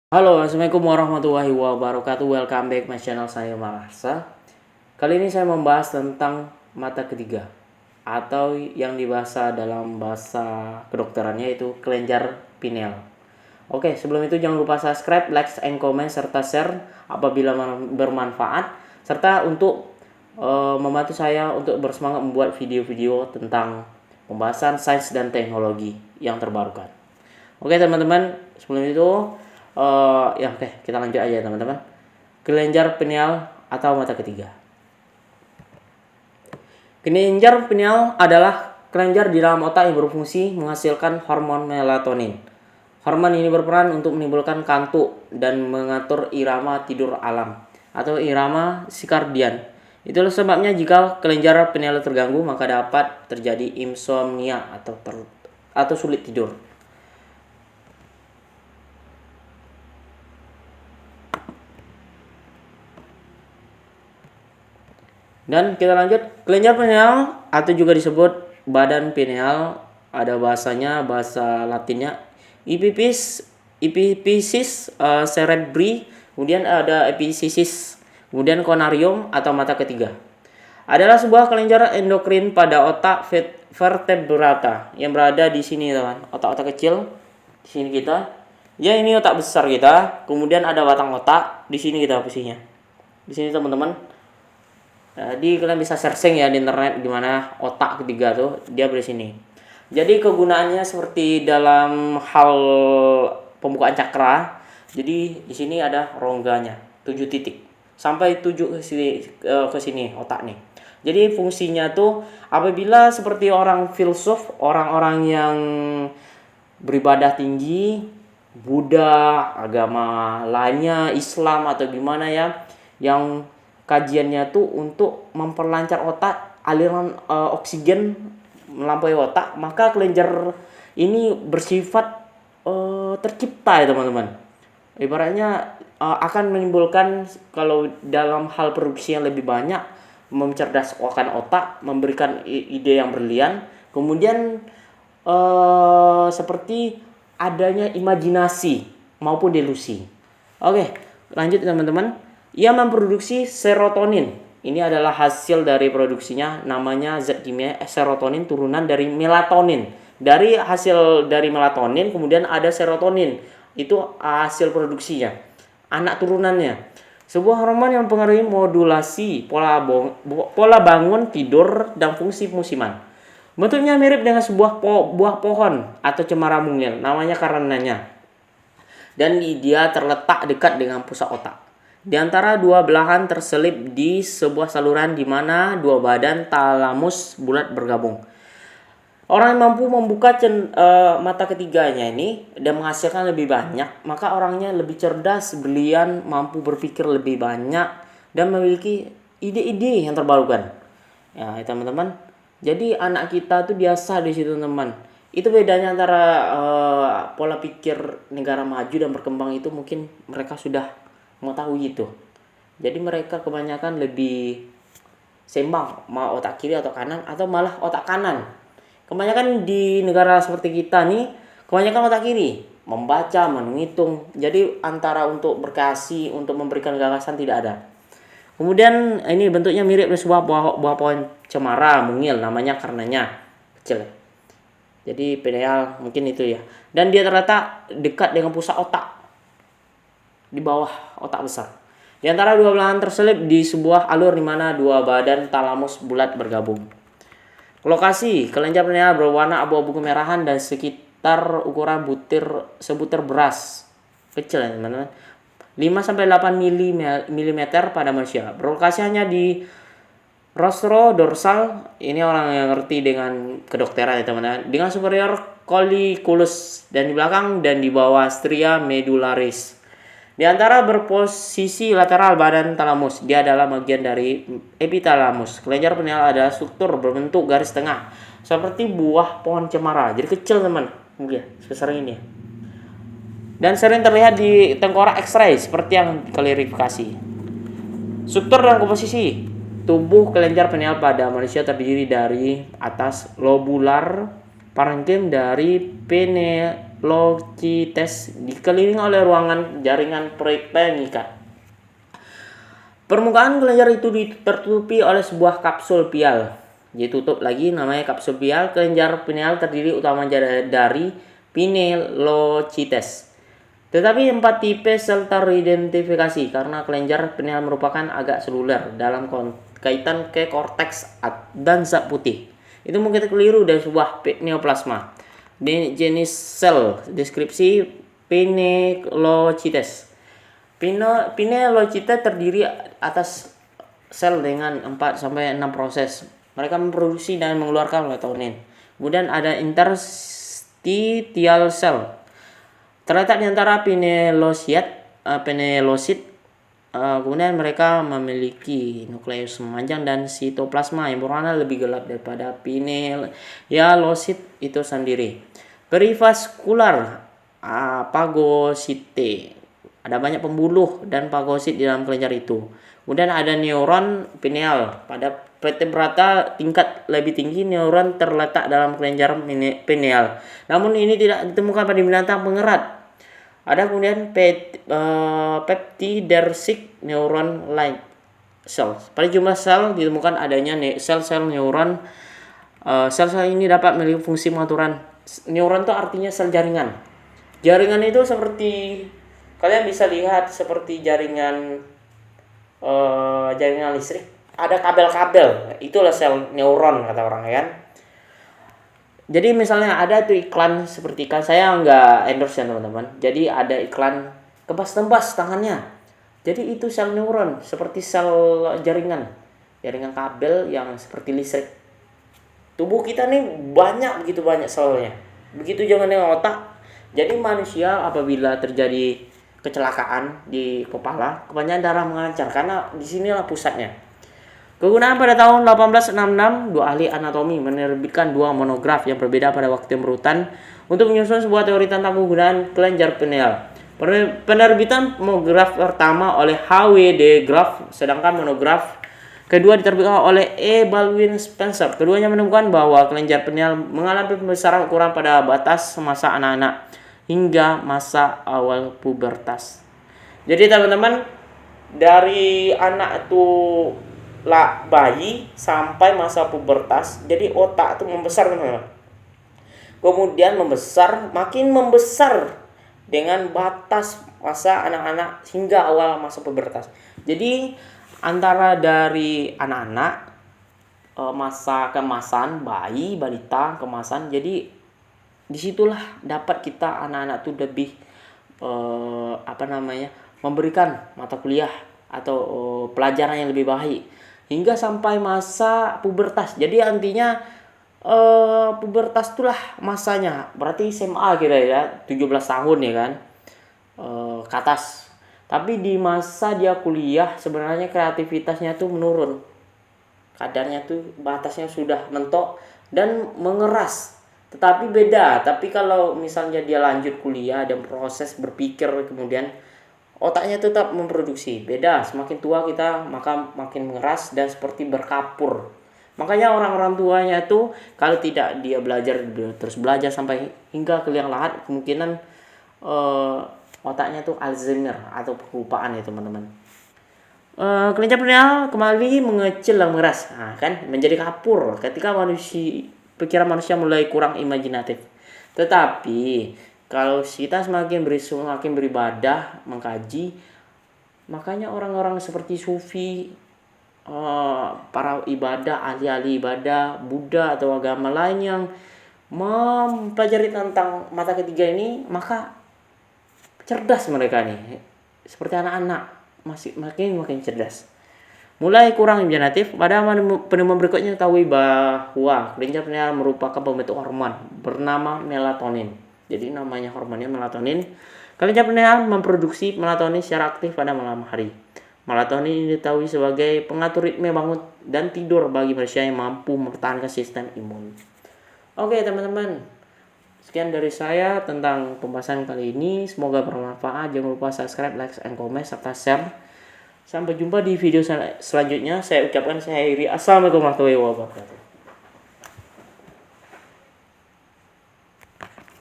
Halo, assalamualaikum warahmatullahi wabarakatuh. Welcome back my channel, saya Marasa. Kali ini saya membahas tentang mata ketiga atau yang dibahas dalam bahasa kedokterannya itu kelenjar pineal. Oke, sebelum itu jangan lupa subscribe, like, and comment serta share apabila bermanfaat, serta untuk membantu saya untuk bersemangat membuat video-video tentang pembahasan sains dan teknologi yang terbarukan. Oke teman-teman, sebelum itu kita lanjut aja teman-teman. Kelenjar pineal atau mata ketiga. Kelenjar pineal adalah kelenjar di dalam otak yang berfungsi menghasilkan hormon melatonin. Hormon ini berperan untuk menimbulkan kantuk dan mengatur irama tidur alam atau irama sirkadian. Itulah sebabnya jika kelenjar pineal terganggu maka dapat terjadi insomnia atau sulit tidur. Dan kita lanjut, kelenjar pineal atau juga disebut badan pineal, ada bahasanya, bahasa Latinnya epiphysis cerebri, kemudian ada epiphysis, kemudian conarium atau mata ketiga. Adalah sebuah kelenjar endokrin pada otak vertebrata yang berada di sini teman, otak-otak kecil di sini kita. Ya ini otak besar kita, kemudian ada batang otak di sini kita posisinya. Di sini teman-teman. Jadi kalian bisa searching ya di internet di mana otak ketiga tuh dia di sini. Jadi kegunaannya seperti dalam hal pembukaan cakra. Jadi di sini ada rongganya 7 titik sampai 7 ke sini otak nih. Jadi fungsinya tuh apabila seperti orang filsuf, orang-orang yang beribadah tinggi, Buddha, agama lainnya, Islam atau gimana ya, yang kajiannya tuh untuk memperlancar otak, aliran oksigen melampaui otak, maka kelenjar ini bersifat tercipta ya teman-teman. Ibaratnya akan menimbulkan kalau dalam hal produksi yang lebih banyak, mencerdaskan otak, memberikan ide yang berlian, kemudian seperti adanya imajinasi maupun delusi. Oke, lanjut teman-teman. Ia memproduksi serotonin. Ini adalah hasil dari produksinya, namanya zat kimia serotonin turunan dari melatonin. Dari hasil dari melatonin kemudian ada serotonin. Itu hasil produksinya. Anak turunannya. Sebuah hormon yang mempengaruhi modulasi pola bangun, tidur, dan fungsi musiman. Bentuknya mirip dengan sebuah buah pohon atau cemara mungil, namanya karenanya. Dan dia terletak dekat dengan pusat otak. Di antara dua belahan terselip di sebuah saluran di mana dua badan talamus bulat bergabung. Orang yang mampu membuka mata ketiganya ini dan menghasilkan lebih banyak, maka orangnya lebih cerdas, brilian, mampu berpikir lebih banyak, dan memiliki ide-ide yang terbarukan. Ya teman-teman, jadi anak kita tuh biasa di situ teman. Itu bedanya antara pola pikir negara maju dan berkembang itu mungkin mereka sudah mengetahui itu. Jadi mereka kebanyakan lebih seimbang, mau otak kiri atau kanan atau malah otak kanan. Kebanyakan di negara seperti kita nih, kebanyakan otak kiri, membaca, menghitung. Jadi antara untuk berkreasi, untuk memberikan gagasan tidak ada. Kemudian ini bentuknya mirip dengan sebuah buah pohon cemara mungil, namanya karenanya kecil. Jadi pineal mungkin itu ya. Dan dia terletak dekat dengan pusat otak, di bawah otak besar. Di antara dua belahan terselip di sebuah alur di mana dua badan talamus bulat bergabung. Lokasi kelenjar pineal berwarna abu-abu kemerahan dan sekitar ukuran sebutir beras kecil ya teman-teman. 5-8 mm pada manusia. Berlokasi hanya di rostro dorsal, ini orang yang ngerti dengan kedokteran ya teman-teman, dengan superior colliculus dan di belakang dan di bawah stria medullaris. Di antara berposisi lateral badan talamus, dia adalah bagian dari epitalamus. Kelenjar pineal adalah struktur berbentuk garis tengah, seperti buah pohon cemara. Jadi kecil teman, mungkin sebesar ini ya. Dan sering terlihat di tengkorak X-ray seperti yang klarifikasi. Struktur dan komposisi tubuh kelenjar pineal pada manusia terdiri dari atas lobular parenkim dari Lochites dikelilingi oleh ruangan jaringan pengikat. Permukaan kelenjar itu tertutupi oleh sebuah kapsul pial. Ditutup lagi namanya kapsul pial. Kelenjar pineal terdiri utama dari pinealocytes. Tetapi 4 tipe sel teridentifikasi karena kelenjar pineal merupakan agak seluler dalam kaitan ke korteks dan zat putih. Itu mungkin keliru dari sebuah neoplasma. Jenis sel deskripsi pinealocytes. Pinealocytes terdiri atas sel dengan 4-6 proses. Mereka memproduksi dan mengeluarkan melatonin. Kemudian ada interstitial cell. Terletak di antara pinealocyte. Kemudian mereka memiliki nukleus memanjang dan sitoplasma yang berwarna lebih gelap daripada pinealocyte itu sendiri. Perivaskular pagosite. Ada banyak pembuluh dan pagosit di dalam kelenjar itu. Kemudian ada neuron pineal. Pada vertebrata tingkat lebih tinggi, neuron terletak dalam kelenjar pineal. Namun ini tidak ditemukan pada binatang pengerat. Ada kemudian peptidersic neuron light cells. Pada jumlah sel ditemukan adanya sel-sel neuron. Sel-sel ini dapat memiliki fungsi pengaturan. Neuron itu artinya sel jaringan. Jaringan itu seperti kalian bisa lihat seperti jaringan listrik. Ada kabel-kabel. Itulah sel neuron kata orang kan. Jadi misalnya ada tuh iklan seperti iklan, saya nggak endorse ya teman-teman. Jadi ada iklan kebas-tembas tangannya. Jadi itu sel neuron seperti sel jaringan kabel yang seperti listrik. Tubuh kita nih begitu banyak selnya. Begitu juga dengan otak. Jadi manusia apabila terjadi kecelakaan di kepala, kebanyakan darah mengalir karena disinilah pusatnya. Kegunaan pada tahun 1866, 2 ahli anatomi menerbitkan 2 monograf yang berbeda pada waktu yang berurutan untuk menyusun sebuah teori tentang penggunaan kelenjar pineal. Penerbitan monograf pertama oleh H.W. de Graaf, sedangkan monograf kedua diterbitkan oleh E. Baldwin Spencer. Keduanya menemukan bahwa kelenjar pineal mengalami pembesaran ukuran pada batas masa anak-anak hingga masa awal pubertas. Jadi teman-teman, dari anak itu bayi sampai masa pubertas, jadi otak itu membesar teman-teman. Kemudian makin membesar dengan batas masa anak-anak hingga awal masa pubertas. Jadi antara dari anak-anak masa kemasan, bayi, balita, kemasan, jadi disitulah dapat kita anak-anak tuh lebih memberikan mata kuliah atau pelajaran yang lebih baik hingga sampai masa pubertas. Jadi artinya pubertas itulah masanya, berarti SMA kira ya 17 tahun ya kan ke atas. Tapi di masa dia kuliah sebenarnya kreativitasnya tuh menurun, kadarnya tuh batasnya sudah mentok dan mengeras. Tetapi beda, tapi kalau misalnya dia lanjut kuliah dan proses berpikir kemudian otaknya tetap memproduksi. Beda, semakin tua kita maka makin mengeras dan seperti berkapur. Makanya orang-orang tuanya tuh kalau tidak dia terus belajar sampai hingga ke liang lahat, kemungkinan otaknya tuh Alzheimer atau kelupaan ya teman-teman. Kelenjar pineal kembali mengecil dan mengeras, menjadi kapur ketika pikiran manusia mulai kurang imajinatif. Tetapi kalau kita semakin beribadah, mengkaji, makanya orang-orang seperti sufi, para ibadah, ahli-ahli ibadah, Buddha atau agama lain yang mempelajari tentang mata ketiga ini, maka cerdas mereka nih. Seperti anak-anak, makin cerdas. Mulai kurang imajinatif. Pada penemuan berikutnya ketahui bahwa kelenjar pineal merupakan pembentuk hormon bernama melatonin. Jadi namanya hormonnya melatonin. Kelenjar pineal memproduksi melatonin secara aktif pada malam hari. Melatonin ini diketahui sebagai pengatur ritme bangun dan tidur bagi manusia yang mampu mempertahankan sistem imun. Oke teman-teman, sekian dari saya tentang pembahasan kali ini. Semoga bermanfaat. Jangan lupa subscribe, like, and comment serta share. Sampai jumpa di video selanjutnya. Saya ucapkan saya akhiri. Assalamualaikum warahmatullahi wabarakatuh.